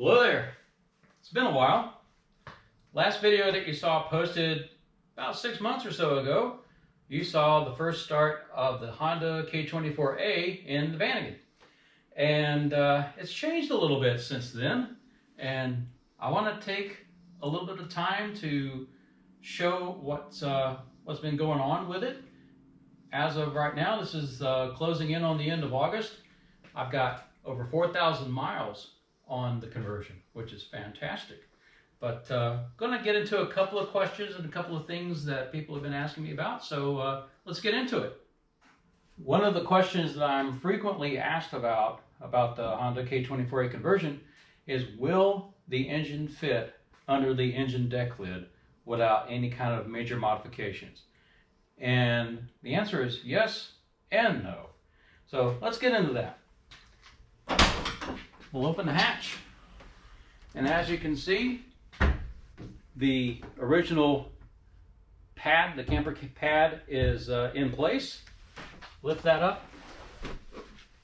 Hello there. It's been a while. Last video that you saw posted about 6 months or so ago, you saw the first start of the Honda K24A in the Vanagon. And it's changed a little bit since then. And I want to take a little bit of time to show what's been going on with it. As of right now, this is closing in on the end of August. I've got over 4,000 miles on the conversion, which is fantastic. But going to get into a couple of questions and a couple of things that people have been asking me about, so let's get into it. One of the questions that I'm frequently asked about the Honda K24A conversion is, will the engine fit under the engine deck lid without any kind of major modifications? And the answer is yes and no. So let's get into that. We'll open the hatch, and as you can see, the original pad, the camper pad, is in place. Lift that up,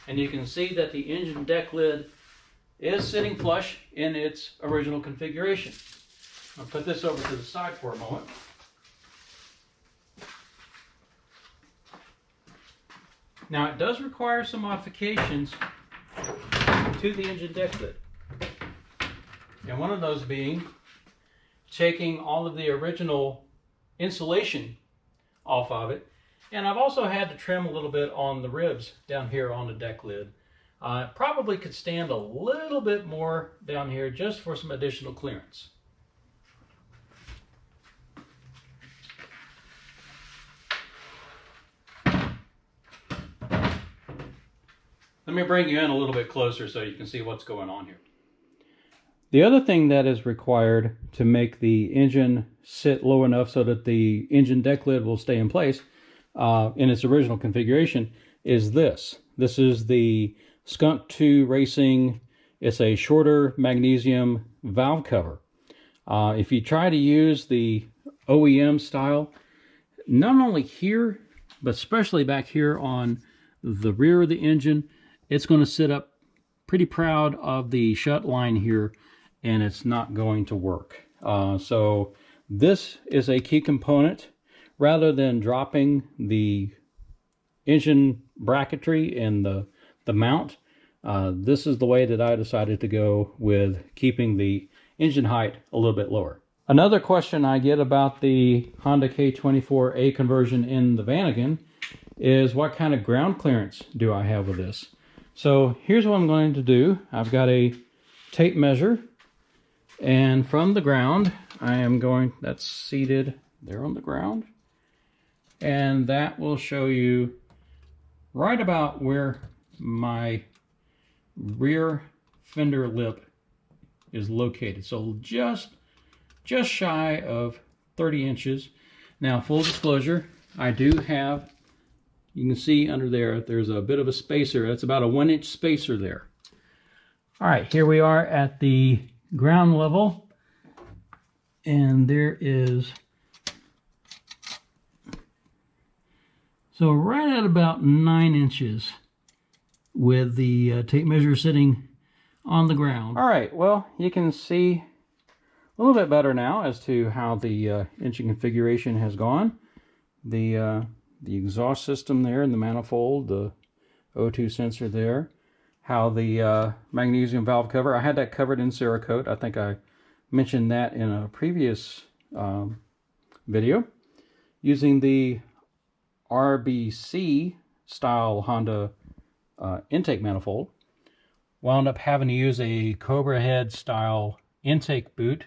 and you can see that the engine deck lid is sitting flush in its original configuration. I'll put this over to the side for a moment. Now, it does require some modifications to the engine deck lid, and one of those being taking all of the original insulation off of it. And I've also had to trim a little bit on the ribs down here on the deck lid. Probably could stand a little bit more down here just for some additional clearance. Let me bring you in a little bit closer so you can see what's going on here. The other thing that is required to make the engine sit low enough so that the engine deck lid will stay in place in its original configuration is this. This is the Skunk 2 Racing. It's a shorter magnesium valve cover. If you try to use the OEM style, not only here, but especially back here on the rear of the engine, it's going to sit up pretty proud of the shut line here, and it's not going to work. So this is a key component. Rather than dropping the engine bracketry and the mount, this is the way that I decided to go with keeping the engine height a little bit lower. Another question I get about the Honda K24A conversion in the Vanagon is, what kind of ground clearance do I have with this? So here's what I'm going to do. I've got a tape measure, and from the ground I am going, that's seated there on the ground, and that will show you right about where my rear fender lip is located. So just shy of 30 inches. Now, full disclosure, I do have, you can see under there, there's a bit of a spacer. That's about a 1-inch spacer there. All right, here we are at the ground level, and there is, so right at about 9 inches with the tape measure sitting on the ground. All right, well, you can see a little bit better now as to how the engine configuration has gone. The exhaust system there in the manifold, the O2 sensor there, how the magnesium valve cover, I had that covered in Cerakote. I think I mentioned that in a previous video. Using the RBC style Honda intake manifold, wound up having to use a Cobra head style intake boot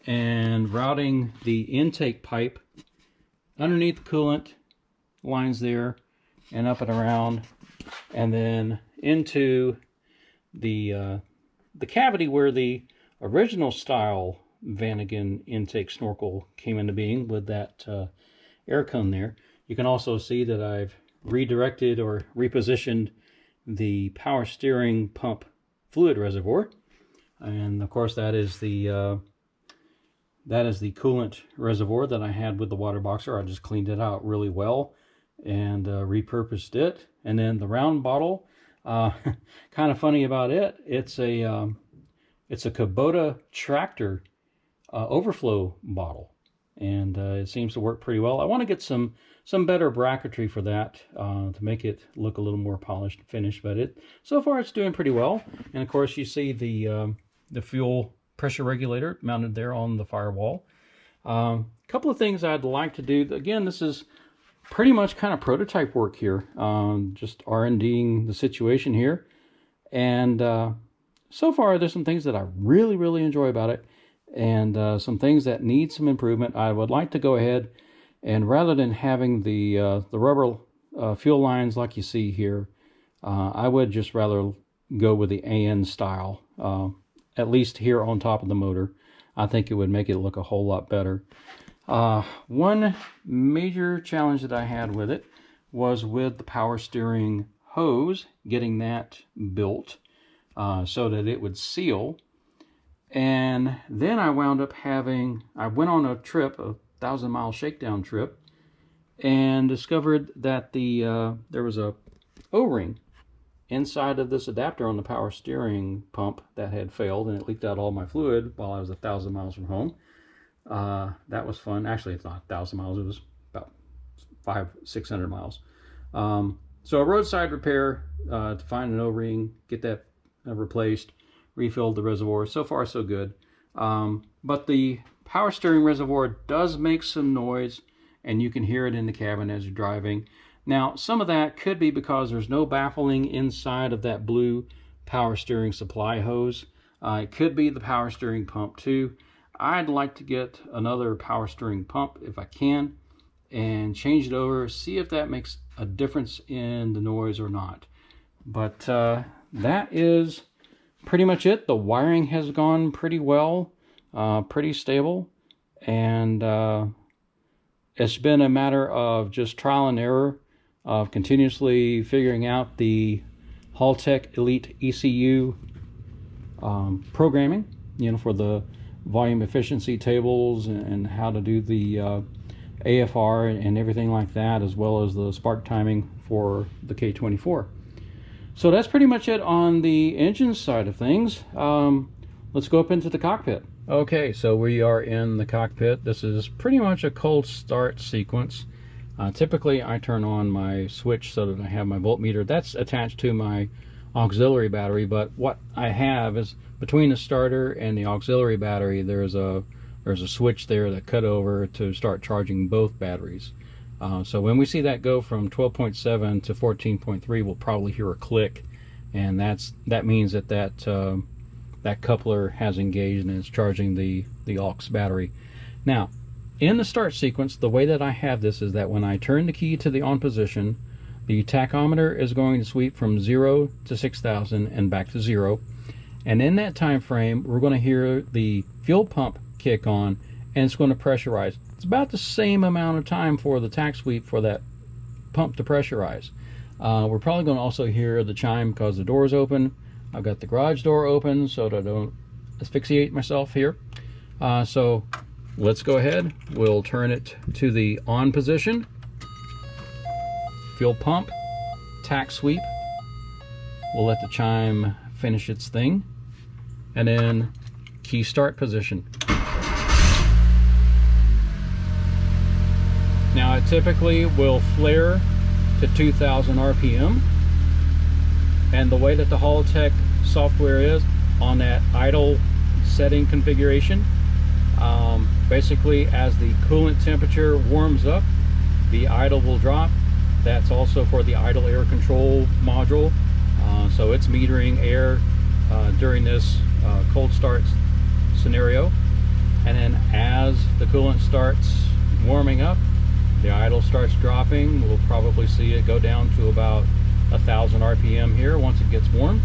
and routing the intake pipe underneath the coolant lines there and up and around, and then into the cavity where the original style Vanagon intake snorkel came into being with that air cone there. You can also see that I've redirected or repositioned the power steering pump fluid reservoir, and of course that is the coolant reservoir that I had with the water boxer. I just cleaned it out really well and repurposed it. And then the round bottle, Kind of funny about it, it's a Kubota tractor overflow bottle, and it seems to work pretty well. I want to get some better bracketry for that to make it look a little more polished and finished, but so far it's doing pretty well. And of course you see the fuel pressure regulator mounted there on the firewall. Couple of things I'd like to do. Again, this is pretty much kind of prototype work here, just R&Ding the situation here. And so far there's some things that I really enjoy about it, and some things that need some improvement. I would like to go ahead and, rather than having the rubber fuel lines like you see here, I would just rather go with the AN style, at least here on top of the motor. I think it would make it look a whole lot better. One major challenge that I had with it was with the power steering hose, getting that built so that it would seal. And then I wound up I went on a trip, a 1,000-mile shakedown trip, and discovered that there was a O-ring inside of this adapter on the power steering pump that had failed, and it leaked out all my fluid while I was 1,000 miles from home. That was fun. Actually, it's not 1,000 miles. It was about 500-600 miles. So a roadside repair to find an O-ring, get that replaced, refilled the reservoir. So far, so good. But the power steering reservoir does make some noise, and you can hear it in the cabin as you're driving. Now, some of that could be because there's no baffling inside of that blue power steering supply hose. It could be the power steering pump too. I'd like to get another power steering pump if I can and change it over, see if that makes a difference in the noise or not. But that is pretty much it. The wiring has gone pretty well, pretty stable, and it's been a matter of just trial and error of continuously figuring out the Haltech Elite ECU programming, for the volume efficiency tables and how to do the AFR and everything like that, as well as the spark timing for the K24. So that's pretty much it on the engine side of things. Let's go up into the cockpit. Okay, so we are in the cockpit. This is pretty much a cold start sequence. Typically I turn on my switch so that I have my voltmeter. That's attached to my auxiliary battery, but what I have is between the starter and the auxiliary battery, there's a switch there that cut over to start charging both batteries. So when we see that go from 12.7 to 14.3, we'll probably hear a click, and that means that coupler has engaged and is charging the aux battery. Now, in the start sequence, the way that I have this is that when I turn the key to the on position, the tachometer is going to sweep from 0 to 6,000 and back to 0. And in that time frame, we're going to hear the fuel pump kick on, and it's going to pressurize. It's about the same amount of time for the tach sweep for that pump to pressurize. We're probably going to also hear the chime because the door is open. I've got the garage door open so that I don't asphyxiate myself here. So let's go ahead. We'll turn it to the on position. Fuel pump, tach sweep. We'll let the chime finish its thing. And then key start position. Now it typically will flare to 2,000 RPM. And the way that the Haltech software is on that idle setting configuration, basically as the coolant temperature warms up, the idle will drop. That's also for the idle air control module. So it's metering air during this cold start scenario. And then as the coolant starts warming up, the idle starts dropping. We'll probably see it go down to about 1,000 RPM here once it gets warm.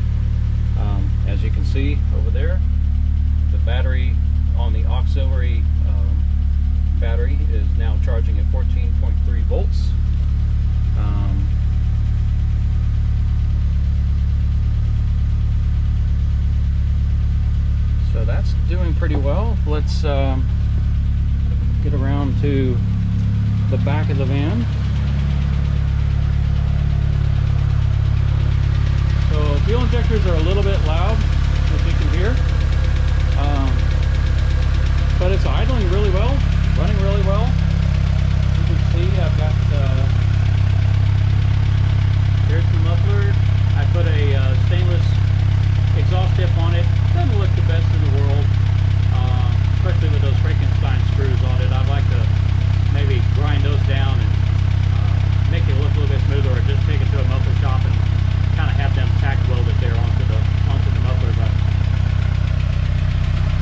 As you can see over there, the battery on the auxiliary battery is now charging at 14.3 volts. So that's doing pretty well. Let's get around to the back of the van. injectors are a little bit loud, as you can hear. But it's idling really well, running really well. You can see I've got, here's the muffler. I put a stainless exhaust tip on it. Doesn't look the best in the world, especially with those Frankenstein screws on it. I'd like to maybe grind those down and make it look a little bit smoother, or just take it to a muffler shop and kind of have them tack welded there onto the muffler. But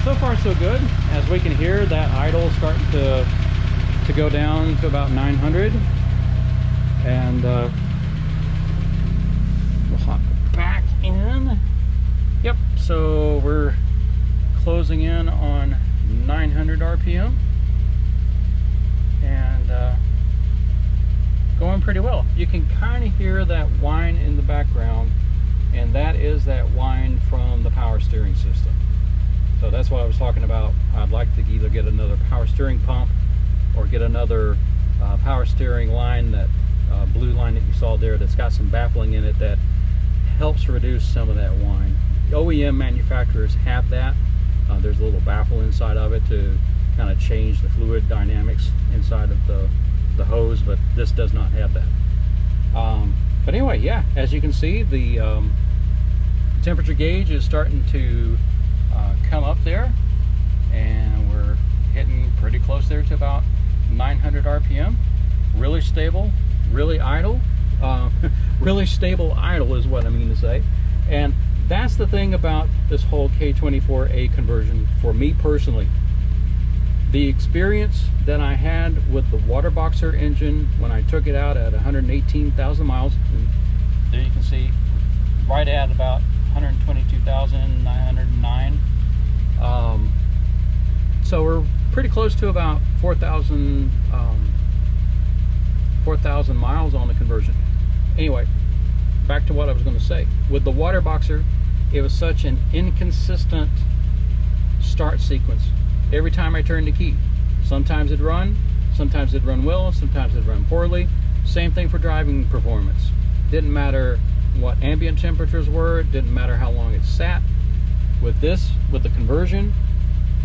so far so good. As we can hear, that idle is starting to go down to about 900, and we'll hop back in. Yep, so we're closing in on 900 RPM, and going pretty well. You can kind of hear that whine in the background, and that is that whine from the power steering system. So that's what I was talking about. I'd like to either get another power steering pump or get another power steering line, that blue line that you saw there that's got some baffling in it that helps reduce some of that whine. OEM manufacturers have that. There's a little baffle inside of it to kind of change the fluid dynamics inside of the hose, but this does not have that. But anyway, yeah, as you can see, the temperature gauge is starting to come up there, and we're hitting pretty close there to about 900 RPM. Really stable, really idle. Really stable idle is what I mean to say. And that's the thing about this whole K24A conversion for me personally. The experience that I had with the water boxer engine when I took it out at 118,000 miles, and there you can see right at about 122,909. So we're pretty close to about 4,000 miles on the conversion. Anyway, back to what I was going to say. With the water boxer, it was such an inconsistent start sequence. Every time I turned the key, sometimes it'd run well, sometimes it'd run poorly. Same thing for driving performance. Didn't matter what ambient temperatures were, it didn't matter how long it sat. With this, with the conversion,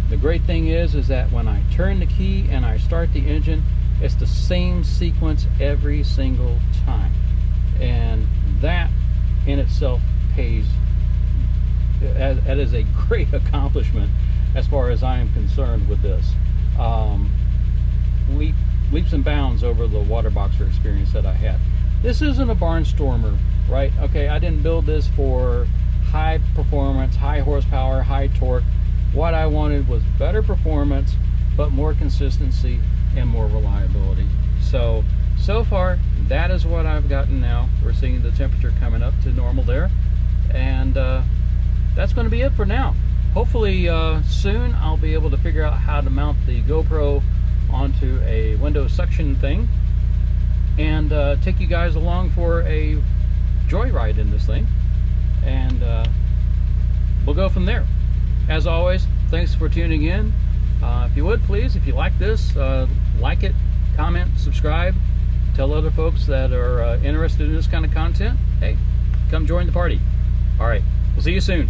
the great thing is that when I turn the key and I start the engine, it's the same sequence every single time. And that in itself pays. That is a great accomplishment as far as I am concerned with this. Leaps and bounds over the water boxer experience that I had. This isn't a barnstormer, right? Okay, I didn't build this for high performance, high horsepower, high torque. What I wanted was better performance, but more consistency and more reliability. So far, that is what I've gotten now. We're seeing the temperature coming up to normal there. And that's going to be it for now. Hopefully soon I'll be able to figure out how to mount the GoPro onto a window suction thing and take you guys along for a joyride in this thing, and we'll go from there. As always, thanks for tuning in. If you would, please, if you like this, like it, comment, subscribe, tell other folks that are interested in this kind of content. Hey, come join the party. All right, we'll see you soon.